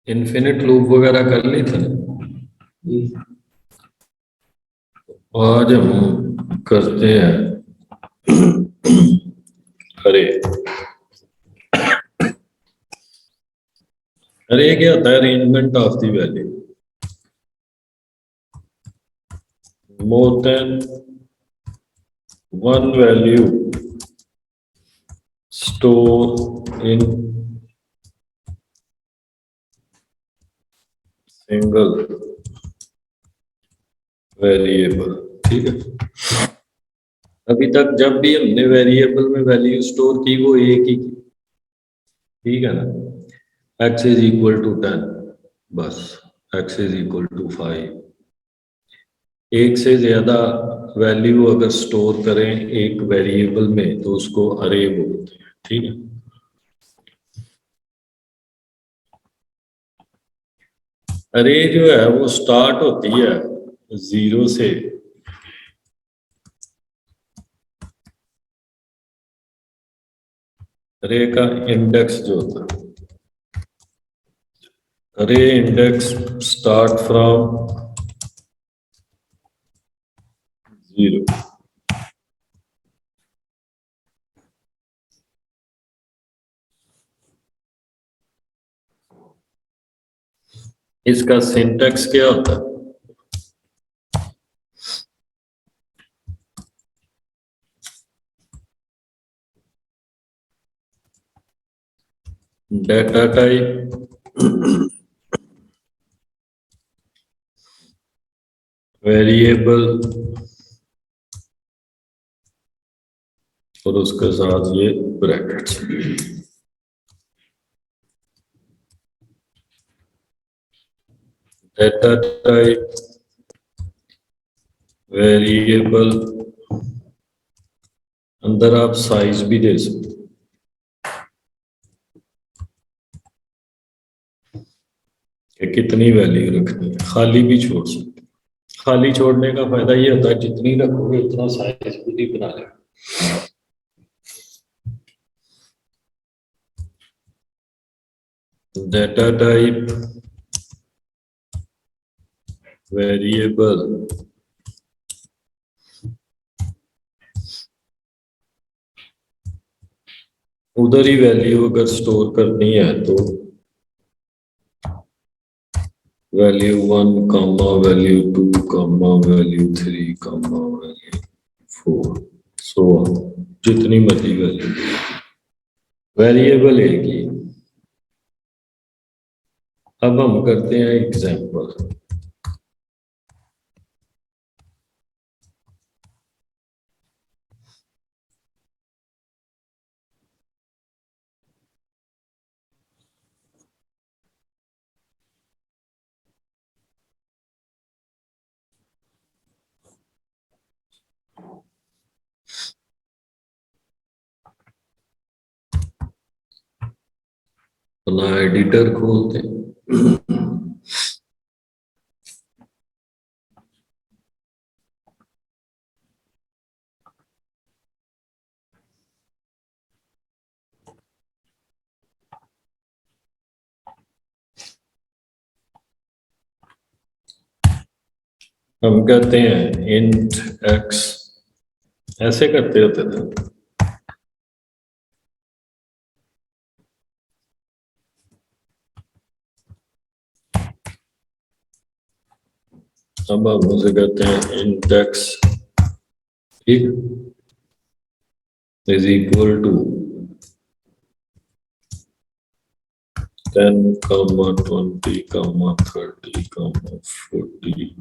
Infinite loop वगैरह कर ली थी ना। आज हम करते हैं अरे अरे क्या होता है arrangement of the value more than one value store in single variable. ठीक है, अभी तक जब भी हमने वेरिएबल में वैल्यू स्टोर की वो एक ही की। ठीक है ना, x इज इक्वल टू 10, बस x इज इक्वल टू 5। एक से ज्यादा वैल्यू अगर स्टोर करें एक वेरिएबल में तो उसको अरे बोलते हैं। ठीक है, अरे जो है वो स्टार्ट होती है 0 से। अरे का इंडेक्स जो होता है, अरे इंडेक्स स्टार्ट फ्रॉम 0। इसका सिंटेक्स क्या होता है? डेटा टाइप वेरिएबल और उसके साथ ये ब्रैकेट्स। डेटा टाइप वेरिएबल, अंदर आप साइज भी दे सकते कि कितनी वैल्यू रखनी है, खाली भी छोड़ सकते। खाली छोड़ने का फायदा ये होता है जितनी रखोगे उतना साइज खुद ही बना लेगा। डेटा टाइप वेरिएबल उधर ही वैल्यू अगर स्टोर करनी है तो value 1 comma value 2 comma value 3 comma value 4 सो जितनी मर्जी वैल्यू, वेरिएबल एक ही। अब हम करते हैं एग्जांपल। अपना एडिटर खोलते हैं। हम कहते हैं इंट एक्स, ऐसे करते होते थे। अब हम उसे कहते हैं इंट एक्स ठीक is equal to 10 comma 20 comma 30 comma 40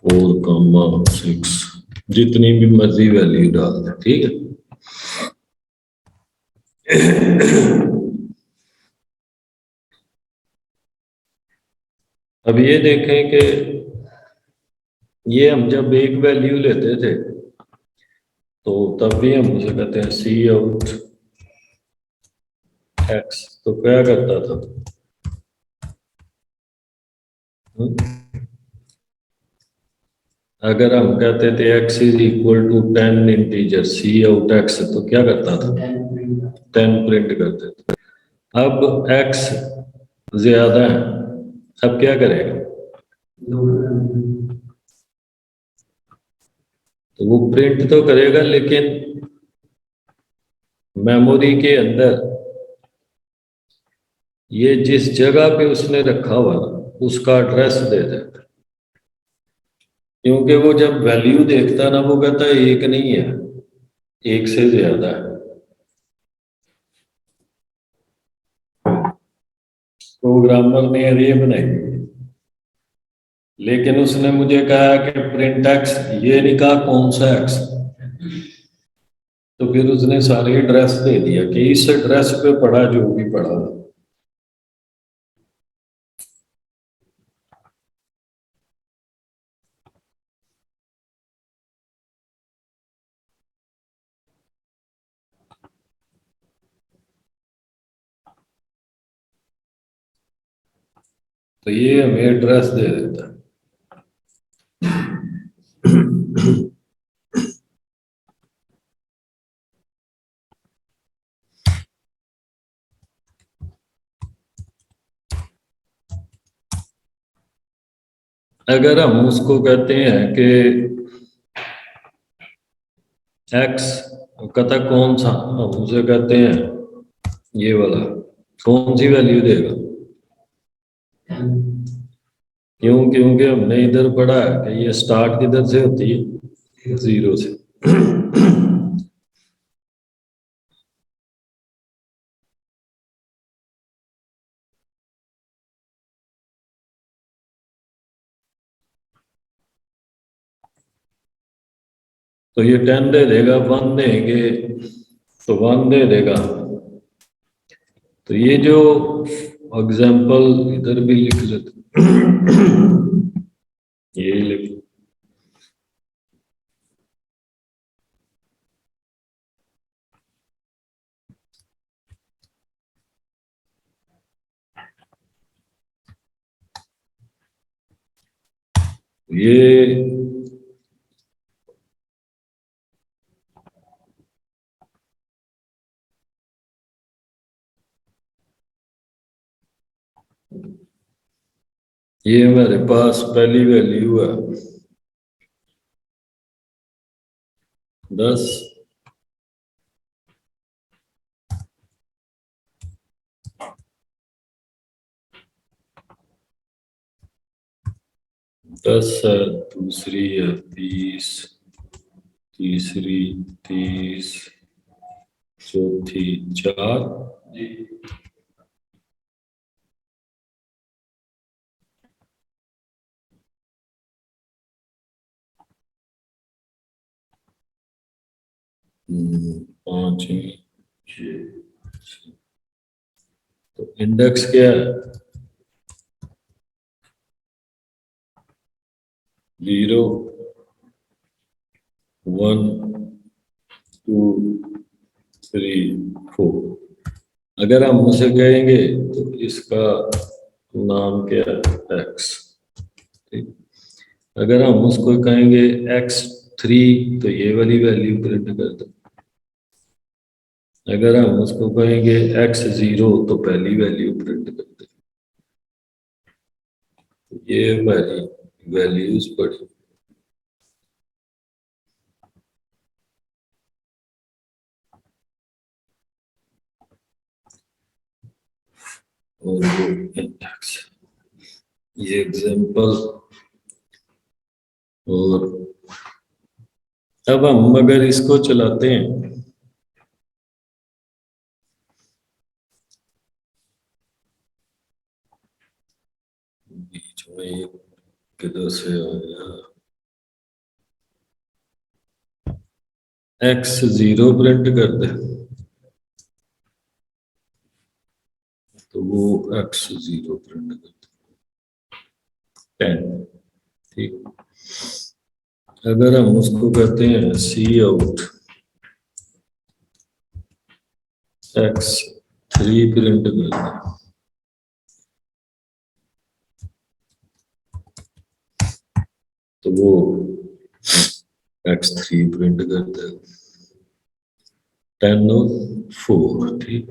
4 comma 6, जितनी भी मर्जी वैल्यू डाल दें। ठीक है, अब ये देखें कि ये हम जब एक वैल्यू लेते थे तो तब भी हम उसे कहते हैं सी आउट एक्स, तो क्या करता था? अगर हम कहते थे x is equal to 10 integer cout x, तो क्या करता था? 10 प्रिंट करते थे। अब x ज्यादा है, अब क्या करेगा? तो वो प्रिंट तो करेगा, लेकिन मेमोरी के अंदर ये जिस जगह पे उसने रखा हुआ ना, उसका एड्रेस दे देता। क्योंकि वो जब वैल्यू देखता ना, वो कहता है एक नहीं है, एक से ज्यादा है। प्रोग्रामर ने अरे बनाई, लेकिन उसने मुझे कहा कि प्रिंट एक्स, ये नहीं कहा कौन सा एक्स। तो फिर उसने सारे एड्रेस दे दिया कि इस एड्रेस पे पढ़ा जो भी पढ़ा। तो ये हमें एड्रेस दे देता। अगर हम उसको कहते हैं कि एक्स, कहता कौन सा, हम उसे कहते हैं ये वाला, कौन सी वैल्यू देगा? क्यों? क्योंकि हमने इधर पढ़ा है कि ये स्टार्ट किधर से होती है? जीरो से। तो ये 10 दे देगा, 1 देंगे तो 1 दे देगा। तो ये जो एग्जाम्पल इधर भी लिख लेते, ये लिख, ये हमारे पास पहली वैल्यू है 10। दस है, दूसरी है 20, तीसरी 30, चौथी 4। 5, तो इंडेक्स क्या है? 0, 1, 2, 3, 4। अगर हम उसे कहेंगे तो इसका नाम क्या है? एक्स। ठीक। अगर हम उसको कहेंगे x3, तो ये वाली वैल्यू प्रिंट कर दो। अगर हम उसको कहेंगे x0, तो पहली वैल्यू प्रिंट कर दो। ये हमारी वैल्यूज पड़ी। और वो इंडेक्स, ये एग्जांपल। और अब हम अगर इसको चलाते हैं, बीच में ये किधर से आ गया? x0 प्रिंट कर दे, तो वो x0 प्रिंट कर दे 10। ठीक। अगर हम उसको कहते हैं सी आउट, x3 प्रिंट कर दे, तो वो x3 प्रिंट कर दे 10 और 4। ठीक।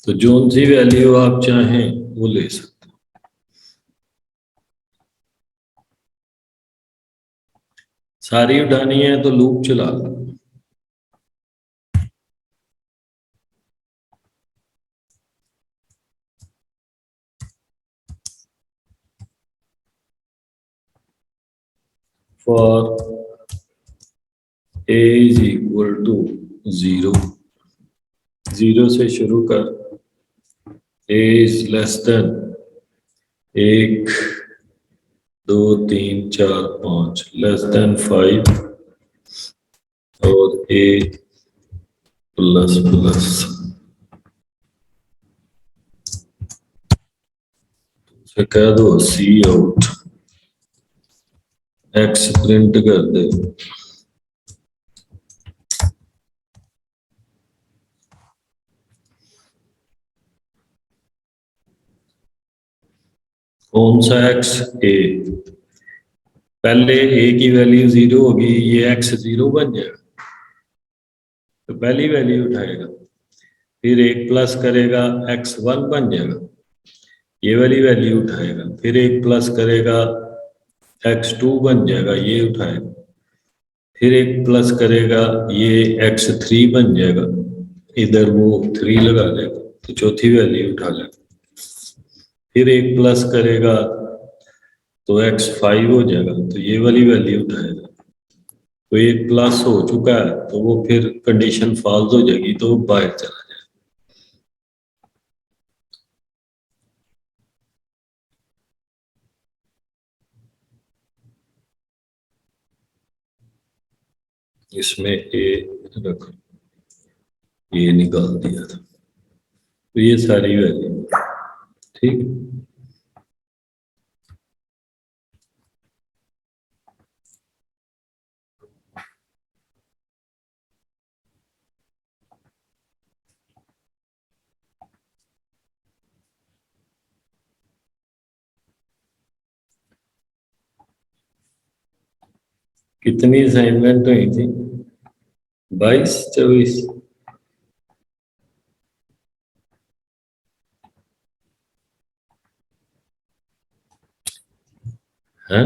तो जोन सी वैल्यू आप चाहें वो ले सकते हैं। सारी उठानी है तो लूप चला लो। For a is equal to 0, 0 से शुरू कर, a is less than 1 2 3 4 5 less than 5 और a प्लस प्लस से कह दो सी आउट, एक्स प्रिंट कर दे। कौन सा एक्स? ए। पहले ए की वैल्यू 0 होगी, ये एक्स 0 बन जाएगा, तो पहली वैल्यू उठाएगा, फिर 1 प्लस करेगा एक्स 1 बन जाएगा, ये वाली वैल्यू उठाएगा, फिर 1 प्लस करेगा एक्स 2 बन जाएगा, ये उठाएगा, फिर 1 प्लस करेगा ये एक्स 3 बन जाएगा, इधर वो 3 लगा देगा तो चौथी वैल्यू उठा लेगा, फिर 1 प्लस करेगा तो एक्स 5 हो जाएगा, तो ये वाली वैल्यू उठाएगा, तो 1 प्लस हो चुका है तो वो फिर कंडीशन फॉल्स हो जाएगी तो बाहर चला जाएगा। इसमें ए रख, ये निकाल दिया था, तो ये सारी वैल्यू ठीक। कितनी असाइनमेंट हुई थी? 22 24? हैं?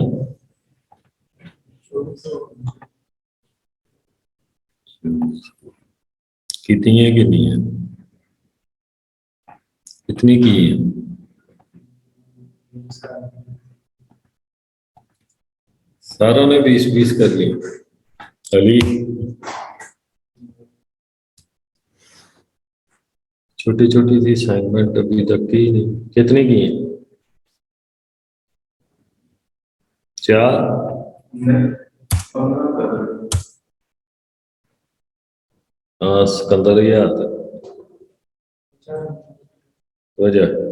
कितनी है कितनी है, कितनी की है? सारों ने 20-20 कर ली। अली छोटी छोटी सी असाइनमेंट अभी तक की नहीं, कितने की है? 4? हाँ सिकंदर याद वजह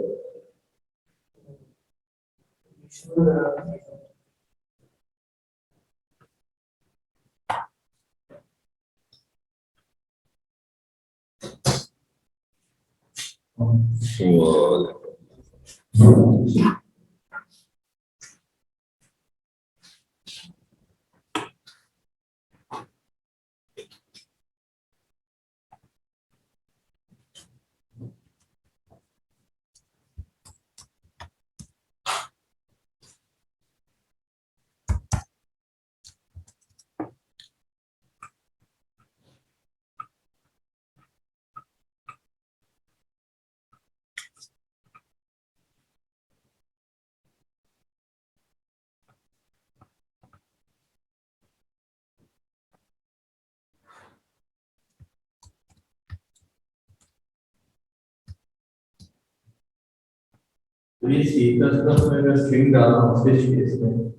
ये सी प्लस प्लस में अगर स्ट्रिंग डालना हो स्विच केस में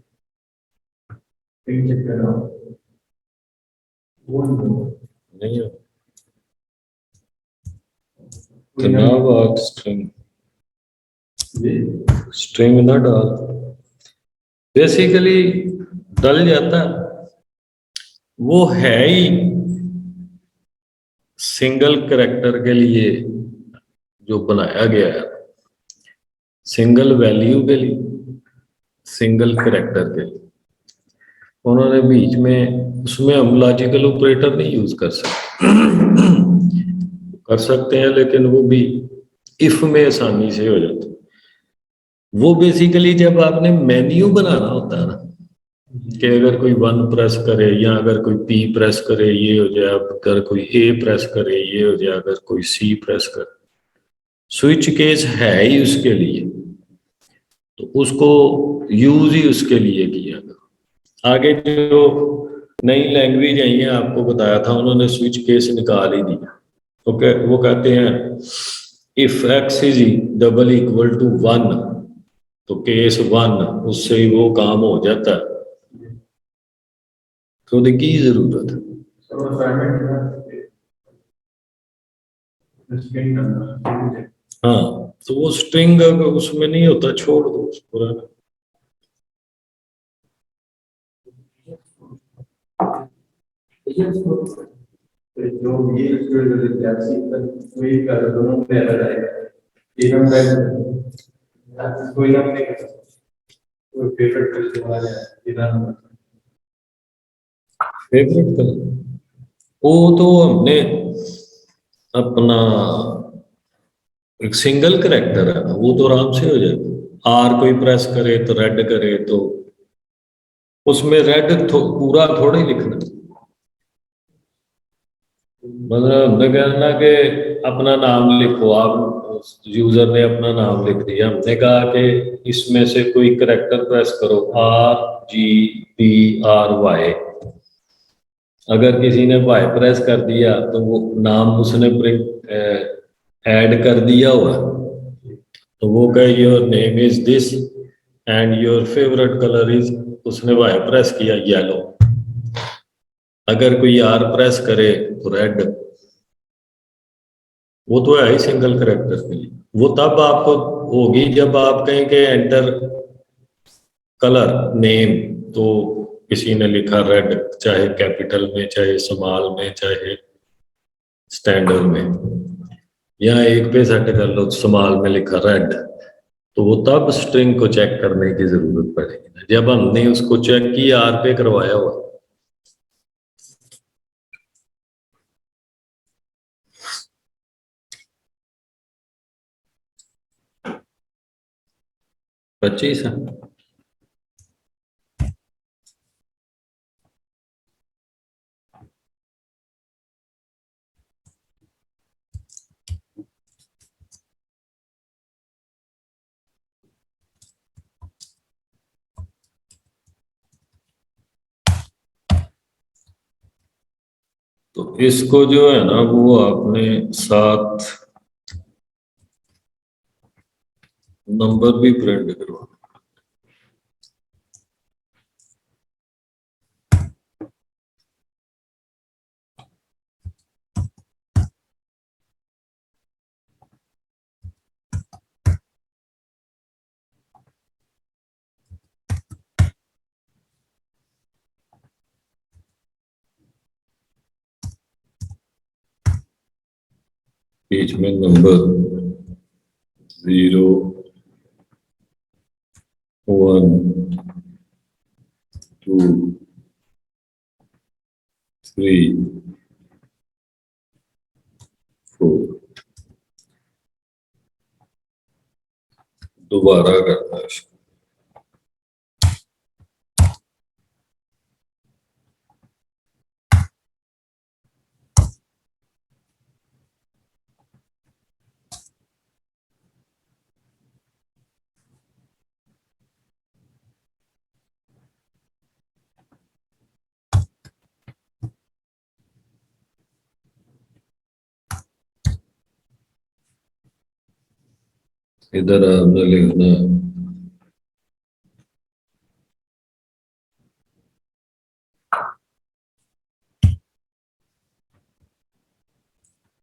स्ट्रिंग चेक करना वो नहीं है। तो स्ट्रिंग ना डाल, बेसिकली डल जाता है, वो है ही सिंगल कैरेक्टर के लिए जो बनाया गया है, सिंगल वैल्यू के लिए, सिंगल कैरेक्टर के लिए। उन्होंने बीच में, उसमें हम लॉजिकल ऑपरेटर नहीं यूज कर सकते, कर सकते हैं लेकिन वो भी इफ में आसानी से हो जाता है। वो बेसिकली जब आपने मेन्यू बनाना होता है ना, कि अगर कोई 1 प्रेस करे या अगर कोई P प्रेस करे ये हो जाए, अगर कोई A प्रेस करे ये हो जाए, अगर कोई C प्रेस करे, स्विच केस है ही उसके लिए, तो उसको यूज ही उसके लिए किया। आगे जो नई लैंग्वेज आई है आपको बताया था, उन्होंने स्विच केस निकाल ही दिया। ओके, वो कहते हैं if x is double equal to 1, तो केस 1 उससे ही वो काम हो जाता है। तो की जरूरत है। So assignment is string number. हाँ, तो वो स्ट्रिंग उसमें नहीं होता, छोड़ दो उसको रहना। जो ये जो विद्यार्थी कोई कर दोनों पे अलग आएगा, एक हम कर कोई नाम नहीं कर सकता, कोई फेवरेट कर तुम्हारे ये नाम फेवरेट कलर वो तो हमने अपना एक सिंगल करेक्टर है, वो तो आराम से हो जाएगा। आर कोई प्रेस करे तो रेड करे, तो उसमें रेड पूरा थोड़ा ही लिखना, मतलब हमने कहना कि अपना नाम लिखो, आप यूजर ने अपना नाम लिख दिया, हमने कहा कि इसमें से कोई करेक्टर प्रेस करो, RGPRY। अगर किसी ने वाई प्रेस कर दिया तो वो नाम उसने ऐड कर दिया हुआ, तो वो कहे your name is this and your favourite colour is, उसने वाई प्रेस किया येलो। अगर कोई आर प्रेस करे तो रेड। वो तो है ही सिंगल करेक्टर के लिए। वो तब आपको होगी जब आप कहें कि एंटर कलर नेम, तो किसी ने लिखा रेड, चाहे कैपिटल में चाहे स्मॉल में चाहे स्टैंडर्ड में, या एक पे सेट कर लो स्मॉल में लिखा रेड, तो वो तब स्ट्रिंग को चेक करने की जरूरत पड़ेगी जब हमने उसको चेक किया आर पे करवाया हुआ। पच्चीस है। तो इसको जो है ना वो आपने 7 नंबर भी प्रिंट करवा। बीच में नंबर 0 1 2 3 4 दोबारा करना है इसको। इधर आपने लिखना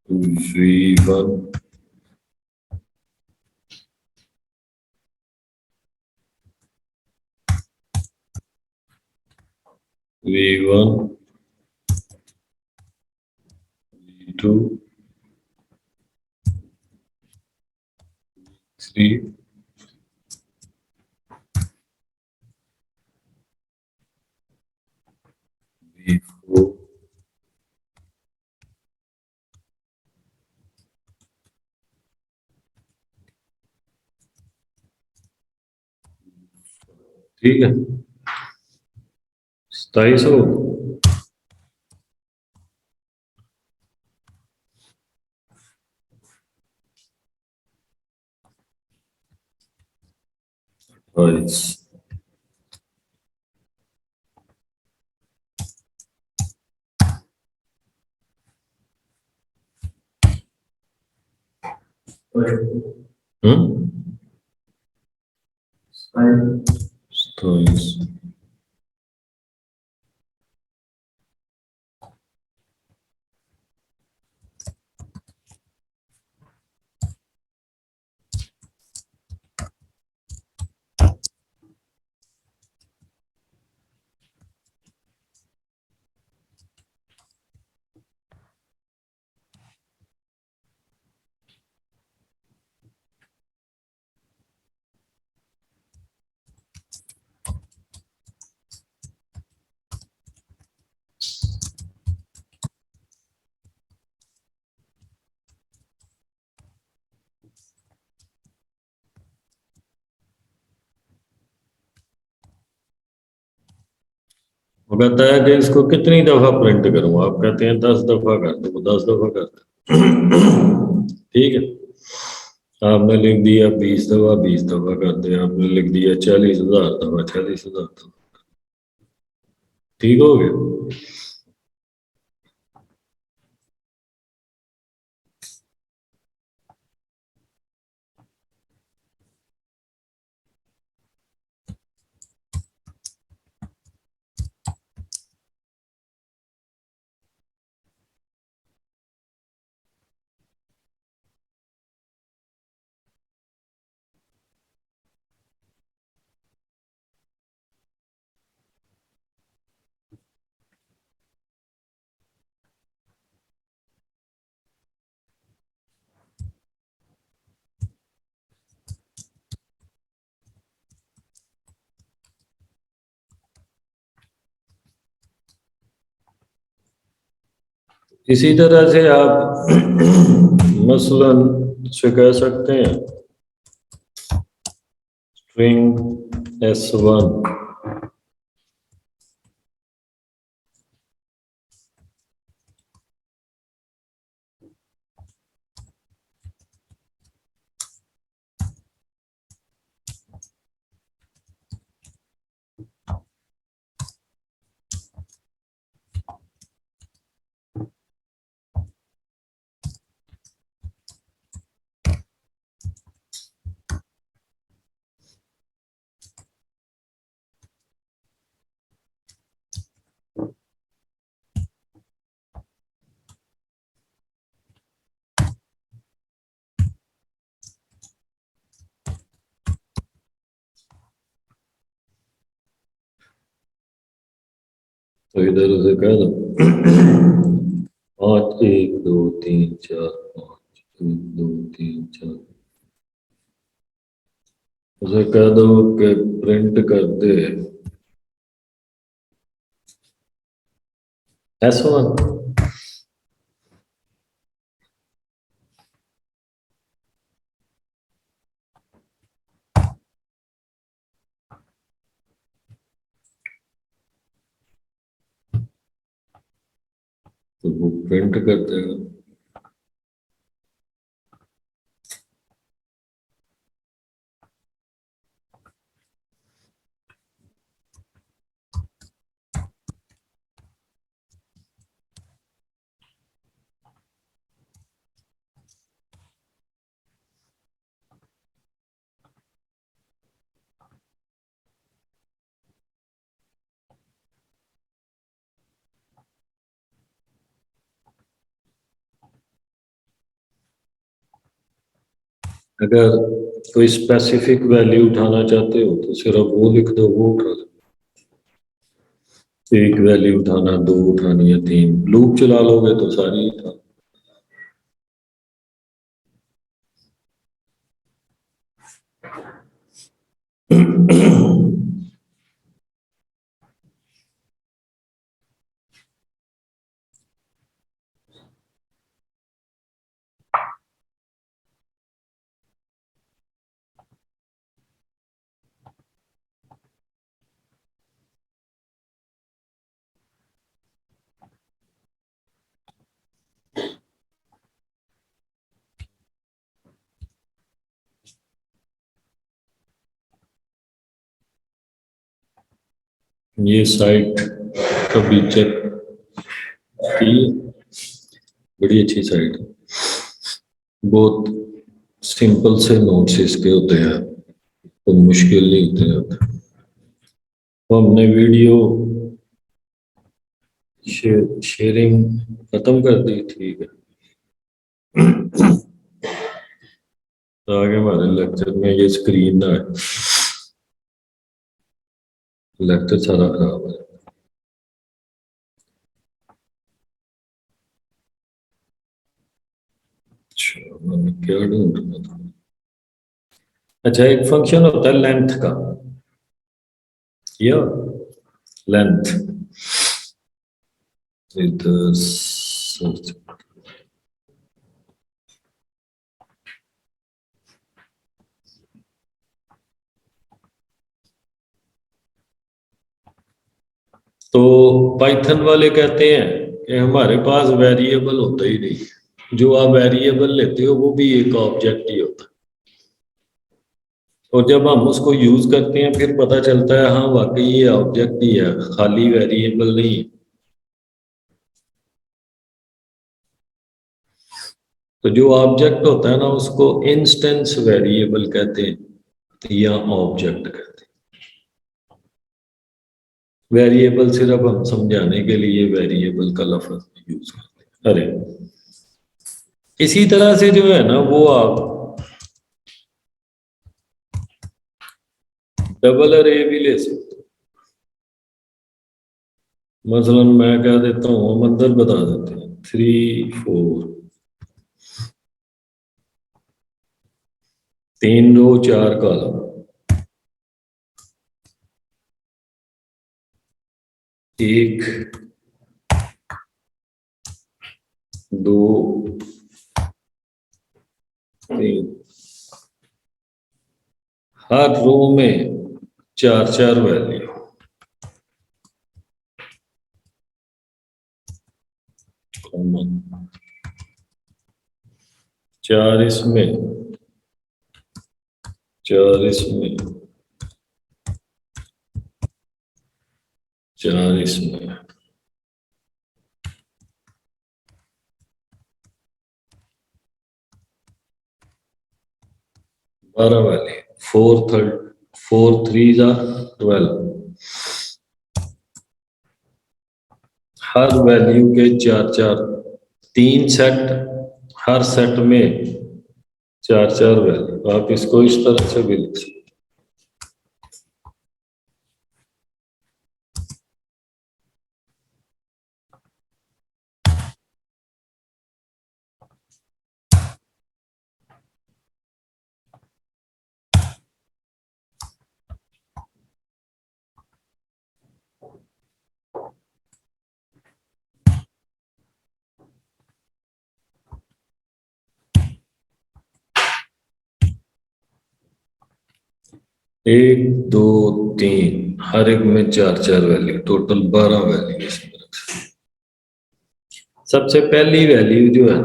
V1 V1 V2 3 V4 ठीक है 2700 22 हम्म 27 वो कहता है कि इसको कितनी दफा प्रिंट करूं आप कहते हैं 10 दफा कर दो वो 10 दफा कर दो ठीक है आपने लिख दिया 20 दफा 20 दफा कर दे आपने लिख दिया 40,000 दफा 40,000 दफा ठीक हो गया इसी तरह से आप मसलन से कह सकते हैं स्ट्रिंग S1 तो इधर उधर कह दो 5 1 2 3 4 5 1 2 3 4 उसे कह दो कि प्रिंट कर दे S1 तो वो प्रिंट कर देगा अगर कोई स्पेसिफिक वैल्यू उठाना चाहते हो तो सिर्फ वो लिख दो वो उठा दो एक वैल्यू उठाना दो उठानी या तीन लूप चला लोगे तो सारी उठा ये साइट का फीचर थी, बड़ी अच्छी साइट है, बहुत सिंपल से नोट्स इसके होते हैं, तो मुश्किल नहीं होते हैं। तो हमने वीडियो शेयरिंग खत्म कर दी, ठीक है। आगे हमारे लेक्चर में ये स्क्रीन ना है, लेक्चर सारा खराब है। अच्छा, मैंने क्या ढूंढ रहा था। अच्छा, एक फंक्शन होता है लेंथ का, या लेंथ, इधर सर्च, तो पाइथन वाले कहते हैं कि हमारे पास वेरिएबल होता ही नहीं, जो आप वेरिएबल लेते हो वो भी एक ऑब्जेक्ट ही होता है, और जब हम उसको यूज करते हैं फिर पता चलता है हाँ वाकई ये ऑब्जेक्ट ही है, खाली वेरिएबल नहीं है। तो जो ऑब्जेक्ट होता है ना उसको इंस्टेंस वेरिएबल कहते हैं या ऑब्जेक्ट कहते हैं। वेरिएबल सिर्फ हम समझाने के लिए वेरिएबल का लफ्ज यूज करते हैं। अरे इसी तरह से जो है ना वो आप डबल अरे भी ले सकते हो। मसलन मैं क्या देता हूँ, हम अंदर बता देते हैं 3 4, 3 रो 4 कॉलम, 1 2 3, हर रो में 4 4 वैल्यू, कॉमन 4 इसमें, 4 इसमें, 4 इसमें, 12 वैल्यू, 4 3 जा 12, हर वैल्यू के 4 4, 3 सेट, हर सेट में 4 4 वैल्यू। आप इसको इस तरह से भी लिख सकते हैं। 1 2 3, हर एक में 4 4 वैल्यू, टोटल 12 वैल्यू इसमें रख सकते हैं। सबसे पहली वैल्यू जो है,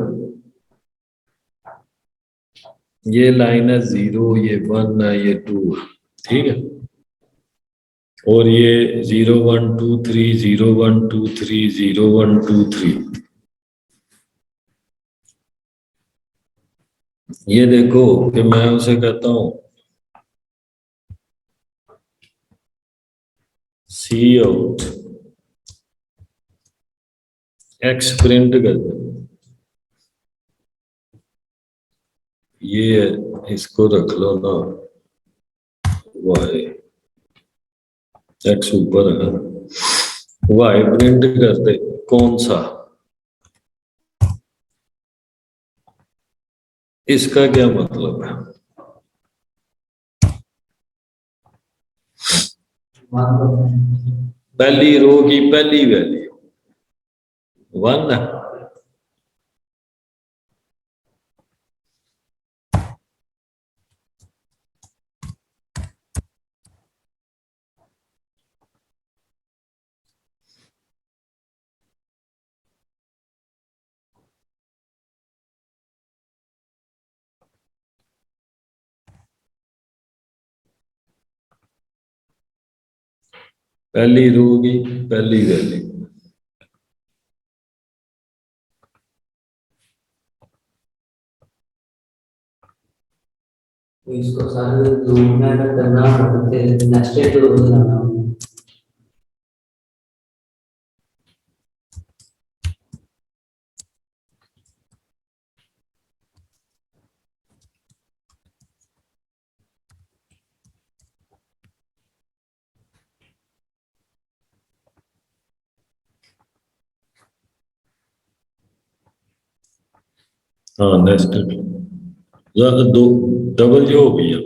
ये लाइन है 0, ये 1 है, ये 2 है, ठीक है। और ये 0 1 2 3, 0 1 2 3, 0 1 2 3, ये देखो कि मैं उसे कहता हूं सी आउट, एक्स प्रिंट कर दो, ये इसको रख लो ना, वाई, एक्स ऊपर है, वाई प्रिंट कर दे, कौन सा, इसका क्या मतलब है। पहली रो की पहली वैल्यू 1 है, पहली रो की पहली वैल्यू तो इसको सारे जोड़ना है करना पड़ते हैं नेस्टेड रो बनाना हाँ नेस्टेड दो डबल जो हो गया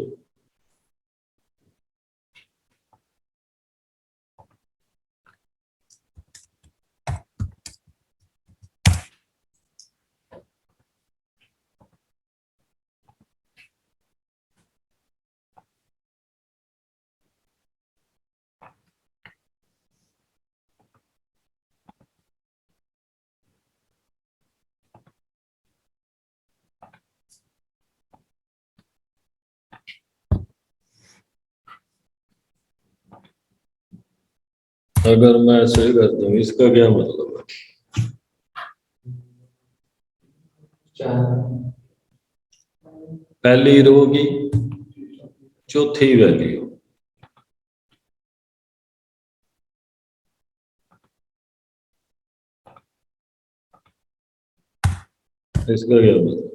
अगर मैं ऐसे करता हूँ इसका क्या मतलब है चार पहली रो की चौथी वैल्यू इसका क्या मतलब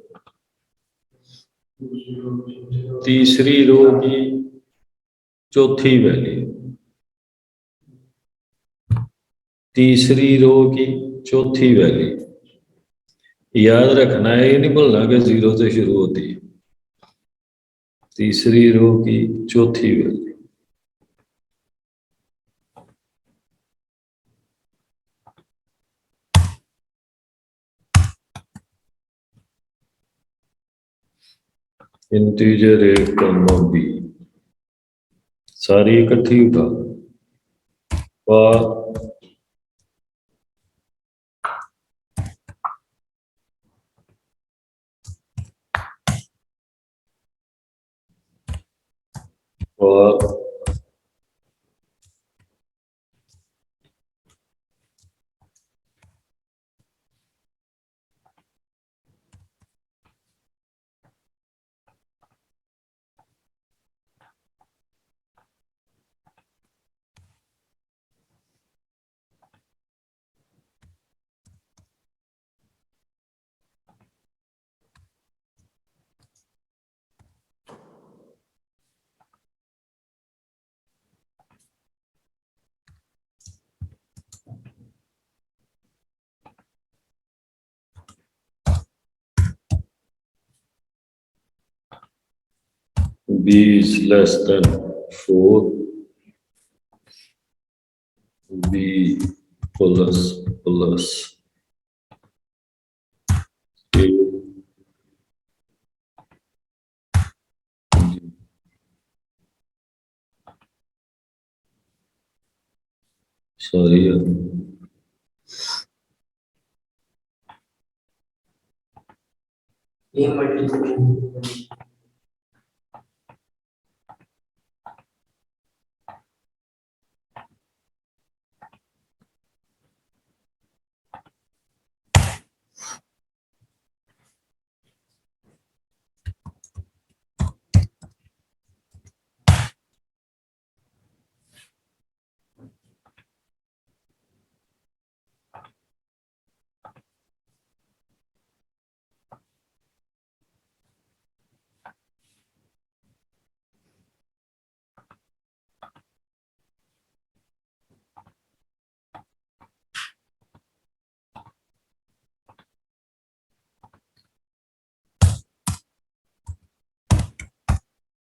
तीसरी रो की चौथी वैल्यू तीसरी रो की चौथी वैल्यू याद रखना है ये नहीं बोलना कि जीरो से शुरू होती है तीसरी रो की चौथी value integer a comma B सारी इकट्ठी उठा और b is less than 4 b plus plus a sorry ये मल्टीप्लाई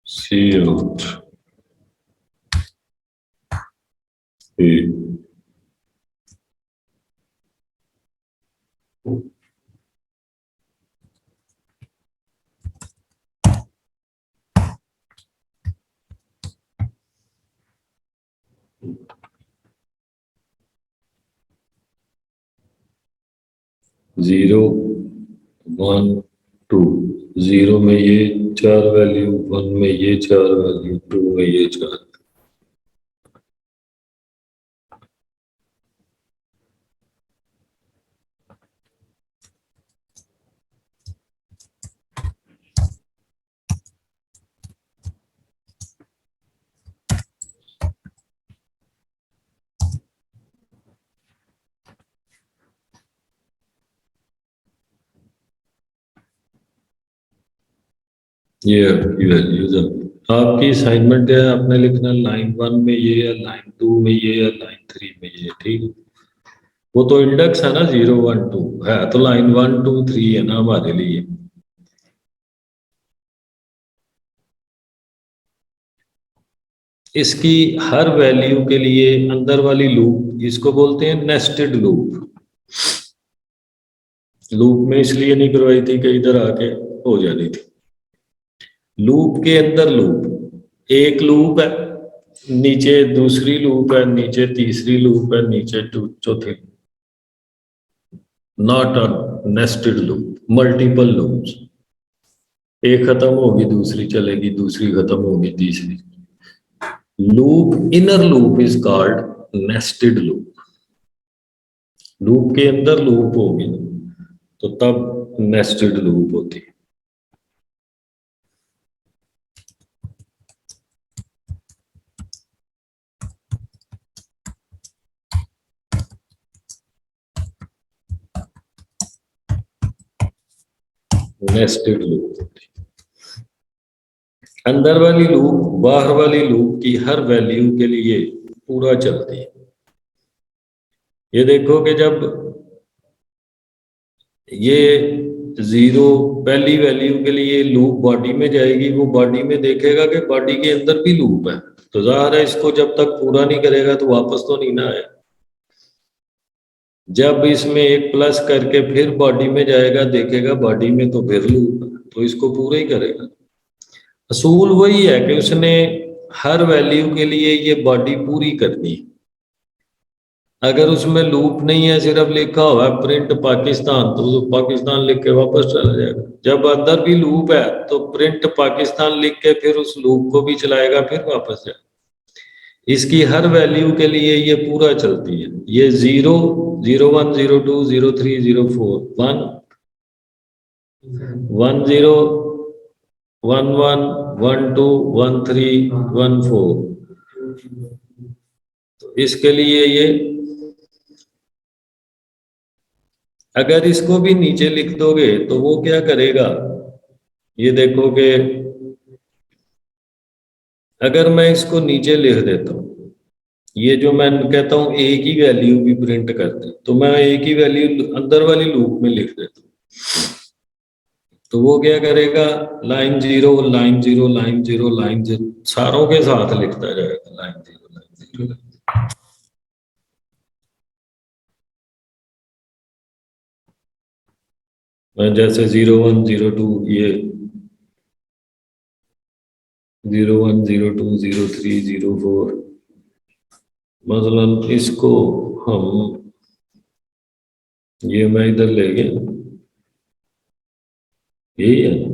c out a 0 1 2 0 में ये चार वैल्यू 1 में ये चार वैल्यू 2 में ये चार ये आपकी वैल्यूज है। आपकी असाइनमेंट है, आपने लिखना लाइन 1 में ये या लाइन 2 में ये या लाइन 3 में ये, ठीक है। वो तो इंडेक्स है ना, 0 1 2 है, तो लाइन 1 2 3 है ना हमारे लिए। इसकी हर वैल्यू के लिए अंदर वाली लूप, इसको बोलते हैं नेस्टेड लूप। लूप में इसलिए नहीं करवाई थी कि इधर आके हो जानी थी। लूप के अंदर लूप, एक लूप है, नीचे दूसरी लूप है, नीचे तीसरी लूप है, नीचे चौथी। Not a nested loop, multiple loops. एक खत्म होगी दूसरी चलेगी, दूसरी खत्म होगी तीसरी। Loop, inner loop is called nested loop. Loop के अंदर लूप होगी तो तब नेस्टेड लूप होती है। नेस्टेड लूप होती है। अंदर वाली लूप बाहर वाली लूप की हर वैल्यू के लिए पूरा चलती है। ये देखो कि जब ये 0 पहली वैल्यू के लिए लूप बॉडी में जाएगी, वो बॉडी में देखेगा कि बॉडी के अंदर भी लूप है, तो जाहिर है इसको जब तक पूरा नहीं करेगा तो वापस तो नहीं ना आए। जब इसमें एक प्लस करके फिर बॉडी में जाएगा, देखेगा बॉडी में तो फिर लूप है, तो इसको पूरा ही करेगा। असूल वही है कि उसने हर वैल्यू के लिए ये बॉडी पूरी करनी है। अगर उसमें लूप नहीं है, सिर्फ लिखा हुआ है प्रिंट पाकिस्तान, तो पाकिस्तान लिख के वापस चला जाएगा। जब अंदर भी लूप है तो प्रिंट पाकिस्तान लिख के फिर उस लूप को भी चलाएगा, फिर वापस जाएगा। इसकी हर वैल्यू के लिए ये पूरा चलती है। ये 0 0 1 0 2 0 3 0 4 1 1 0 1 1 1 2 1 3 1 4। तो इसके लिए ये, अगर इसको भी नीचे लिख दोगे तो वो क्या करेगा, ये देखो कि अगर मैं इसको नीचे लिख देता हूँ, ये जो मैं कहता हूँ एक ही वैल्यू भी प्रिंट करते, तो मैं एक ही वैल्यू अंदर वाली लूप में लिख देता हूँ, तो वो क्या करेगा, लाइन 0 लाइन 0 लाइन 0 लाइन 0 सारों के साथ लिखता जाएगा, लाइन 0 लाइन 0। मैं जैसे 0 1 0 2 ये 0 1 0 2 0 3 0 4, मसलन इसको हम, ये मैं इधर ले गया, यही है ना,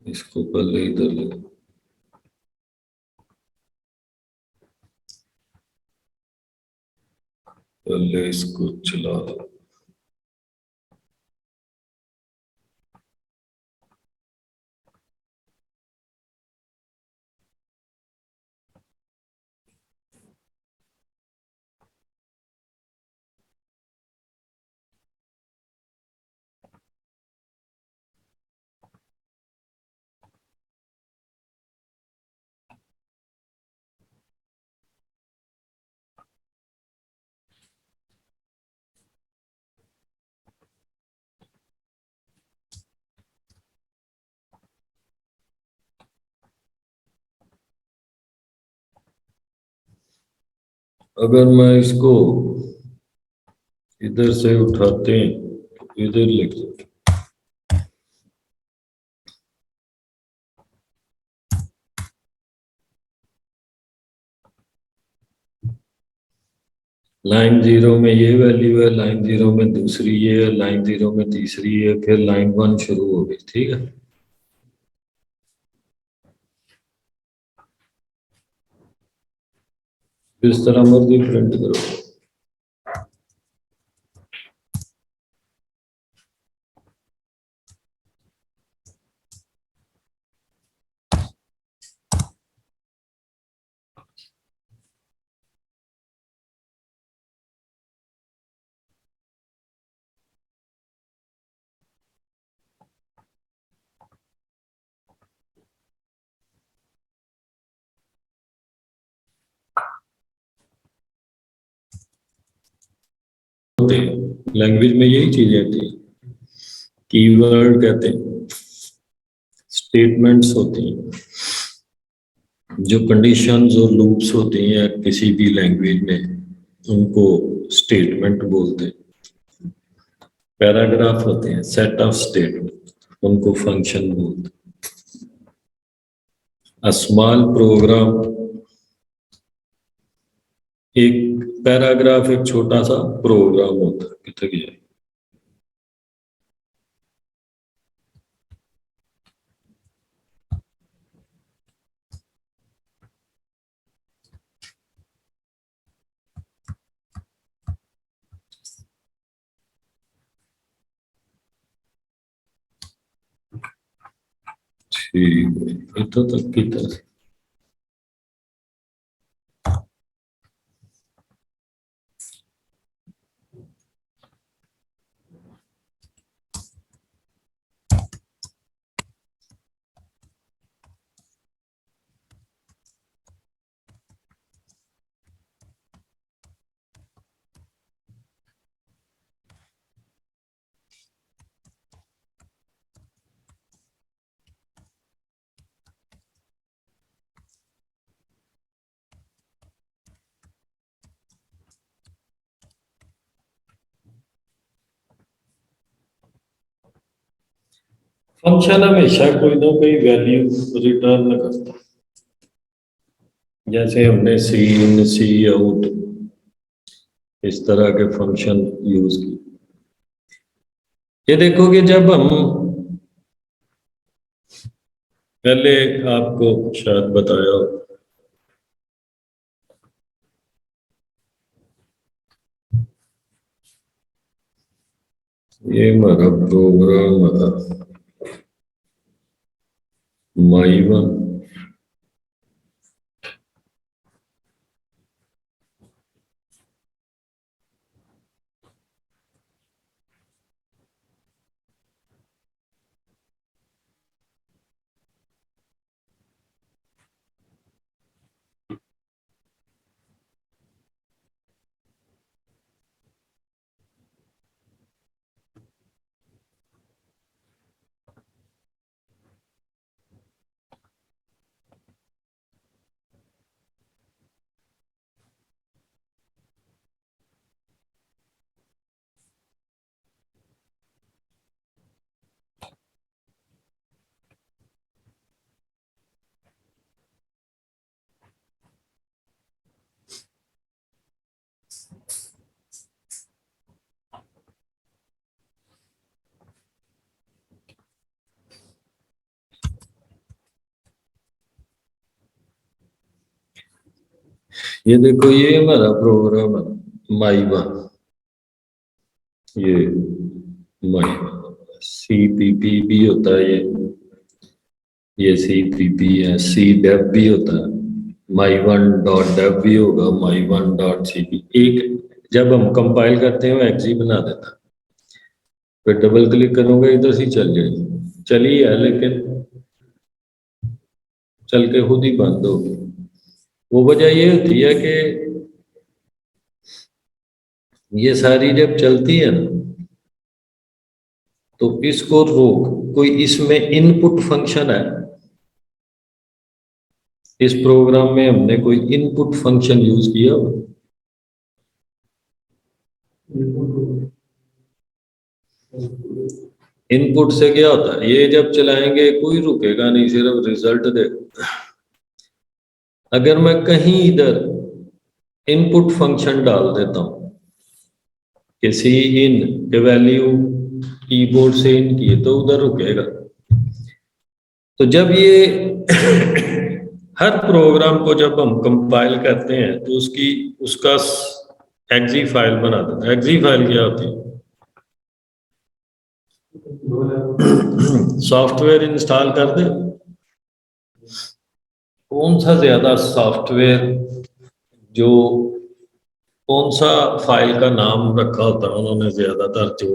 इसको पहले इधर ले, पहले इसको चला दो। अगर मैं इसको इधर से उठाते हैं तो इधर लिख दो, लाइन 0 में ये वैल्यू है, लाइन 0 में दूसरी ये है, लाइन 0 में तीसरी है, फिर लाइन 1 शुरू हो गई, ठीक है। इस तरह मर्जी प्रिंट करो। होते हैं लैंग्वेज में, यही चीजें होती हैं। कीवर्ड कहते हैं, स्टेटमेंट्स होती हैं, जो कंडीशंस और लूप्स होती हैं किसी भी लैंग्वेज में, उनको स्टेटमेंट बोलते हैं। पैराग्राफ होते हैं, सेट ऑफ स्टेटमेंट, उनको फंक्शन बोलते हैं। अ स्मॉल प्रोग्राम, एक पैराग्राफ एक छोटा सा प्रोग्राम होता है। कितने की है? ठीक है, इतना तक की तरह। फंक्शन हमेशा कोई ना कोई वैल्यू रिटर्न करता है। जैसे हमने सी इन, सी आउट, इस तरह के फंक्शन यूज किए। ये देखो कि जब हम, पहले आपको शायद बताया हो, ये हमारा प्रोग्राम था माई1। ये देखो, ये हमारा प्रोग्राम है माई1। ये माई1 CPP भी होता है, ये CPP है। सी डेव भी होता है, my1.dev भी होगा, my1.cp। एक जब हम कंपाइल करते हैं वो एक्जी बना देता है, फिर डबल क्लिक करूंगा इधर से चल जाएगी, चली है लेकिन चल के खुद ही बंद होगी। वो वजह ये होती है कि ये सारी जब चलती है ना, तो इसको रोक, कोई इसमें इनपुट फंक्शन है, इस प्रोग्राम में हमने कोई इनपुट फंक्शन यूज किया हो? इनपुट से क्या होता है, ये जब चलाएंगे कोई रुकेगा नहीं, सिर्फ रिजल्ट देगा। अगर मैं कहीं इधर इनपुट फंक्शन डाल देता हूं कि सी इन के वैल्यू कीबोर्ड से इन की, तो उधर रुकेगा। तो जब ये हर प्रोग्राम को जब हम कंपाइल करते हैं तो उसका एक्जी फाइल बना देता है। एक्जी फाइल क्या होती है? सॉफ्टवेयर इंस्टॉल कर दे, कौन सा ज्यादा सॉफ्टवेयर, जो कौन सा फाइल का नाम रखा होता है उन्होंने ज्यादातर, जो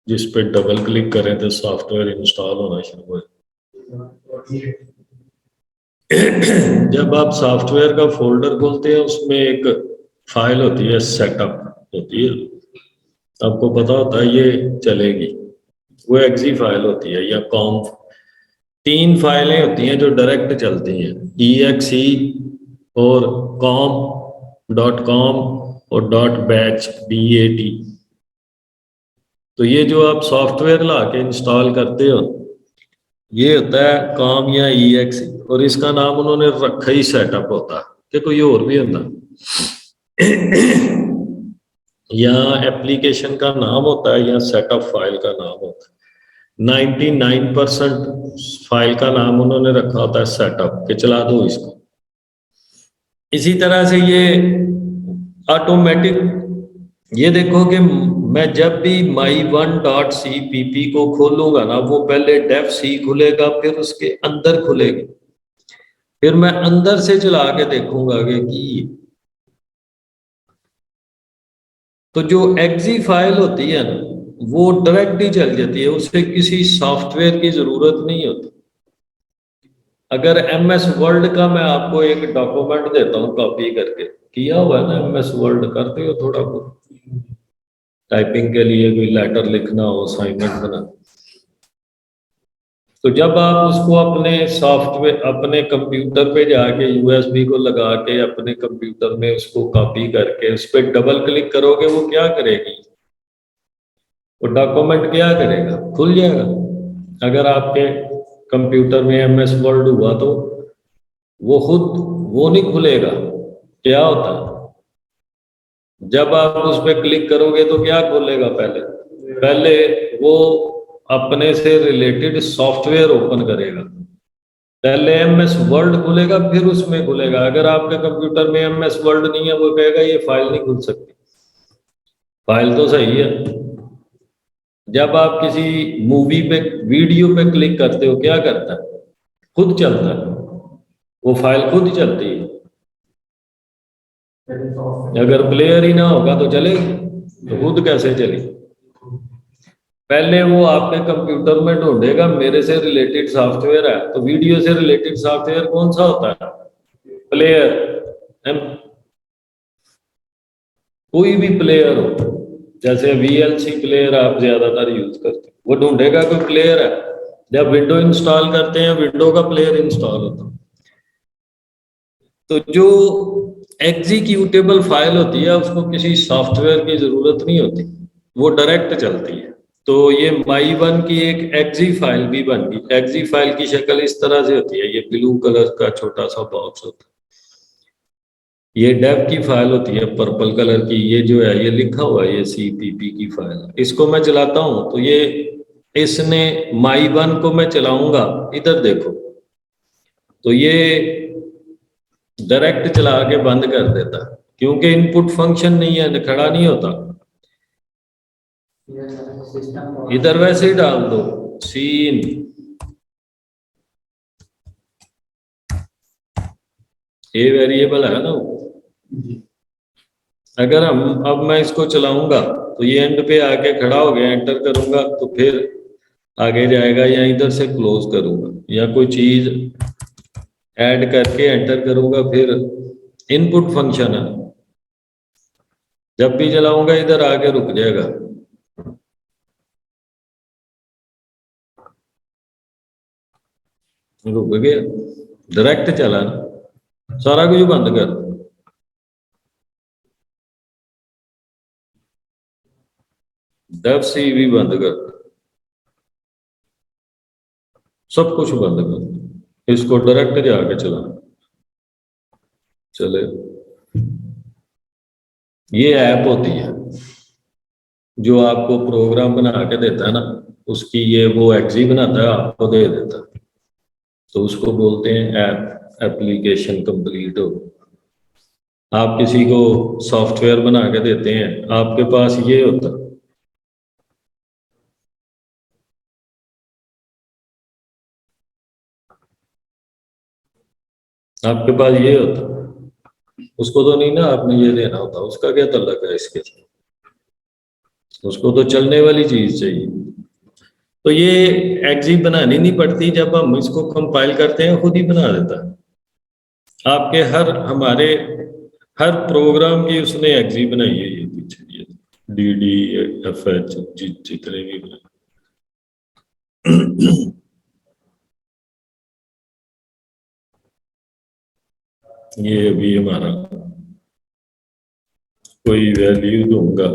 जिस पे डबल क्लिक करें तो सॉफ्टवेयर इंस्टॉल होना शुरू हो। जब आप सॉफ्टवेयर का फोल्डर खोलते हैं उसमें एक फाइल होती है, सेटअप होती है। आपको पता होता है ये चलेगी, वो एक्सी फाइल होती है या कॉम। 3 फाइलें होती हैं जो डायरेक्ट चलती हैं, exe और com.com और .bat bat। तो ये जो आप सॉफ्टवेयर ला के इंस्टॉल करते हो, ये होता है कॉम या exe, और इसका नाम उन्होंने रखा ही सेटअप होता है कि कोई और भी होता या एप्लीकेशन का नाम होता है या सेटअप फाइल का नाम होता है। 99% फाइल का नाम उन्होंने रखा होता है सेटअप, के चला दो इसको। इसी तरह से ये ऑटोमेटिक, ये देखो कि मैं जब भी my1.cpp को खोलूंगा ना, वो पहले डेफ सी खुलेगा, फिर उसके अंदर खुलेगी, फिर मैं अंदर से चला के देखूंगा कि तो जो एक्जी फाइल होती है ना, वो डायरेक्ट ही चल जाती है, उसे किसी सॉफ्टवेयर की जरूरत नहीं होती। अगर MS वर्ल्ड का मैं आपको एक डॉक्यूमेंट देता हूँ कॉपी करके, किया हुआ है ना MS वर्ल्ड, करते हो थोड़ा बहुत टाइपिंग के लिए, कोई लेटर लिखना हो, असाइनमेंट बना, तो जब आप उसको अपने सॉफ्टवेयर अपने कंप्यूटर पे जाके USB को लगा के अपने कंप्यूटर में उसको कॉपी करके उस पर डबल क्लिक करोगे, वो क्या करेगी, वो डॉक्यूमेंट क्या करेगा, खुल जाएगा। अगर आपके कंप्यूटर में MS वर्ड हुआ तो वो खुद वो नहीं खुलेगा। क्या होता है, जब आप उस पर क्लिक करोगे तो क्या खोलेगा, पहले वो अपने से रिलेटेड सॉफ्टवेयर ओपन करेगा, पहले MS वर्ड खुलेगा, फिर उसमें खुलेगा। अगर आपके कंप्यूटर में MS वर्ड नहीं है, वो कहेगा ये फाइल नहीं खुल सकती। फाइल तो सही है। जब आप किसी मूवी पे, वीडियो पे क्लिक करते हो, क्या करता है, खुद चलता है, वो फाइल खुद चलती है। अगर प्लेयर ही ना होगा तो चलेगी, तो खुद कैसे चली। पहले वो आपके कंप्यूटर में ढूंढेगा मेरे से रिलेटेड सॉफ्टवेयर है, तो वीडियो से रिलेटेड सॉफ्टवेयर कौन सा होता है, प्लेयर। कोई भी प्लेयर हो, जैसे VLC प्लेयर आप ज्यादातर यूज करते हो, वो ढूंढेगा कोई प्लेयर है। जब विंडो इंस्टॉल करते हैं, विंडो का प्लेयर इंस्टॉल होता है। तो जो एग्जीक्यूटेबल फाइल होती है, उसको किसी सॉफ्टवेयर की जरूरत नहीं होती, वो डायरेक्ट चलती है। तो ये my1 की एक एक्जी फाइल भी बन गई। एक्जी फाइल की शक्ल इस तरह से होती है, ये ब्लू कलर का छोटा सा बॉक्स होता है। ये डेव की फाइल होती है पर्पल कलर की, ये जो है ये लिखा हुआ है, ये CPP की फाइल है। इसको मैं चलाता हूं तो ये, इसने my1 को मैं चलाऊंगा, इधर देखो, तो ये डायरेक्ट चला के बंद कर देता, क्योंकि इनपुट फंक्शन नहीं है, खड़ा नहीं होता। इधर वैसे ही डाल दो सीन, ये वेरिएबल है ना। अगर अब मैं इसको चलाऊंगा तो ये एंड पे आके खड़ा हो गया, एंटर करूंगा तो फिर आगे जाएगा, या इधर से क्लोज करूंगा, या कोई चीज ऐड करके एंटर करूंगा, फिर इनपुट फंक्शन है। जब भी चलाऊंगा इधर आके रुक जाएगा। रुक गया, डायरेक्ट चला ना, सारा कुछ बंद कर, डेफ सी भी बंद कर, सब कुछ बंद कर, इसको डायरेक्ट जाके चला चले। ये ऐप होती है जो आपको प्रोग्राम बना के देता है ना, उसकी ये वो एक्जी बनाता है, आपको दे देता है, तो उसको बोलते हैं ऐप, एप्लीकेशन कंप्लीट हो। आप किसी को सॉफ्टवेयर बना के देते हैं, आपके पास ये होता है, आपके पास ये होता, उसको तो नहीं ना आपने ये देना होता, उसका क्या तल्लक है इसके साथ, उसको तो चलने वाली चीज चाहिए। तो ये एक्जी बनानी नहीं पड़ती, जब हम इसको कंपाइल करते हैं खुद ही बना देता है। आपके हमारे हर प्रोग्राम की उसने एक्जी बनाई है, ये पीछे ये डी डी एफ एच जितने भी हैं। ये अभी हमारा कोई वैल्यू दूंगा,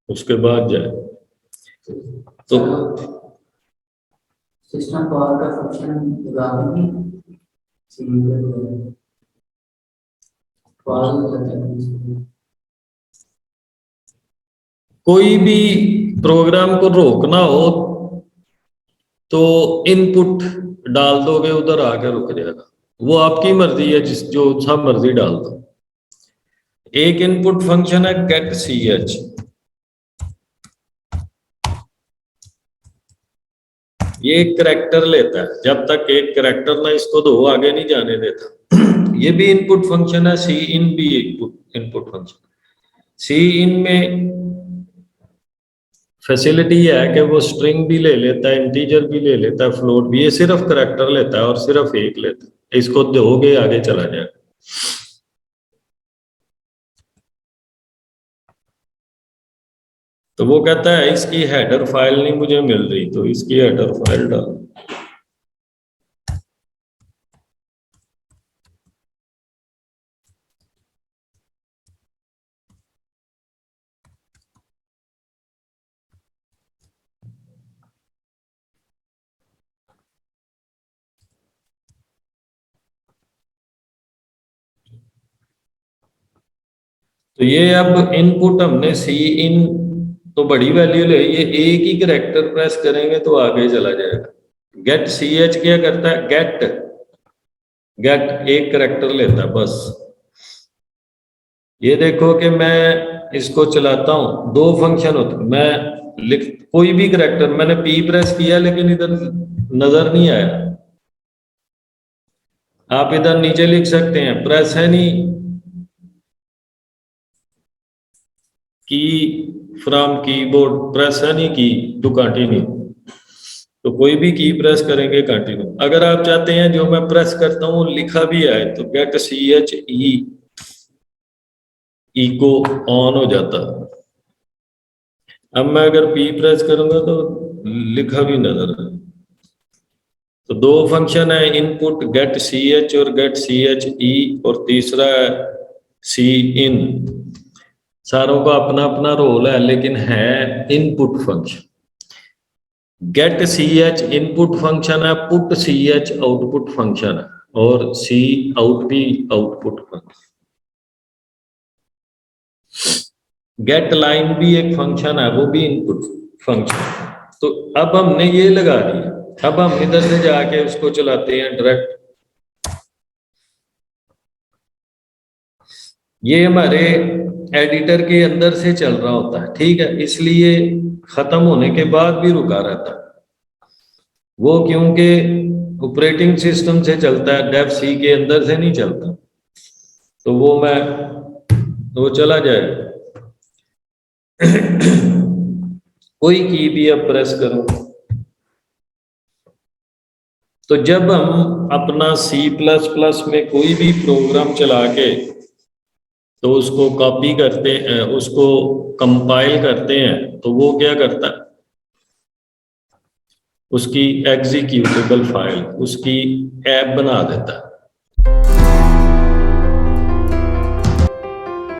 उसके बाद जाए तो सिस्टम कॉल का फंक्शन लगाएंगे कोई भी प्रोग्राम को रोकना हो तो इनपुट डाल दोगे, उधर आके रुक जाएगा। वो आपकी मर्जी है, जिस जो सा मर्जी डाल दो। एक इनपुट फंक्शन है गेट सी एच, ये एक करैक्टर लेता है, जब तक एक करैक्टर ना इसको दो आगे नहीं जाने देता। ये भी इनपुट फंक्शन है, सी इन भी इनपुट फंक्शन। सी इन में फैसिलिटी है कि वो स्ट्रिंग भी ले लेता है, इंटीजर भी ले लेता है, फ्लोट भी। ये सिर्फ करैक्टर लेता है और सिर्फ एक लेता है, इसको दोगे आगे चला जाएगा। तो वो कहता है इसकी हेडर फाइल नहीं मुझे मिल रही, तो इसकी हेडर फाइल डाल। तो ये अब इनपुट हमने सी इन तो बड़ी वैल्यू ले, ये एक ही करैक्टर प्रेस करेंगे तो आगे चला जाएगा। गेट सी एच क्या करता है, गेट गेट एक करैक्टर लेता है बस। ये देखो कि मैं इसको चलाता हूं, दो फंक्शन होते, मैं लिख कोई भी करैक्टर, मैंने पी प्रेस किया लेकिन इधर नजर नहीं आया। आप इधर नीचे लिख सकते हैं प्रेस है नहीं की फ्रॉम कीबोर्ड, प्रेस है नहीं की टू कंटिन्यू, तो कोई भी की प्रेस करेंगे कंटिन्यू। अगर आप चाहते हैं जो मैं प्रेस करता हूं लिखा भी आए तो गेट सी एच ई को ऑन हो जाता। अब मैं अगर पी प्रेस करूंगा तो लिखा भी नजर आए। तो दो फंक्शन है इनपुट गेट सी एच और गेट सी एच ई, और तीसरा है सी इन। सारों का अपना अपना रोल है लेकिन है input function. Get C H input function है, put C H output function है, और सी आउट भी आउटपुट फंक्शन। गेट लाइन भी एक फंक्शन है, वो भी इनपुट फंक्शन। तो अब हमने ये लगा दिया, अब हम इधर से जाके उसको चलाते हैं डायरेक्ट। ये हमारे एडिटर के अंदर से चल रहा होता है, ठीक है, इसलिए खत्म होने के बाद भी रुका रहता है वो, क्योंकि ऑपरेटिंग सिस्टम से चलता है, डेव सी के अंदर से नहीं चलता। तो वो चला जाएगा। कोई की भी अब प्रेस करूं तो जब हम अपना C++ में कोई भी प्रोग्राम चला के तो उसको कॉपी करते हैं, उसको कंपाइल करते हैं, तो वो क्या करता है, उसकी एग्जीक्यूटेबल फाइल, उसकी ऐप बना देता है।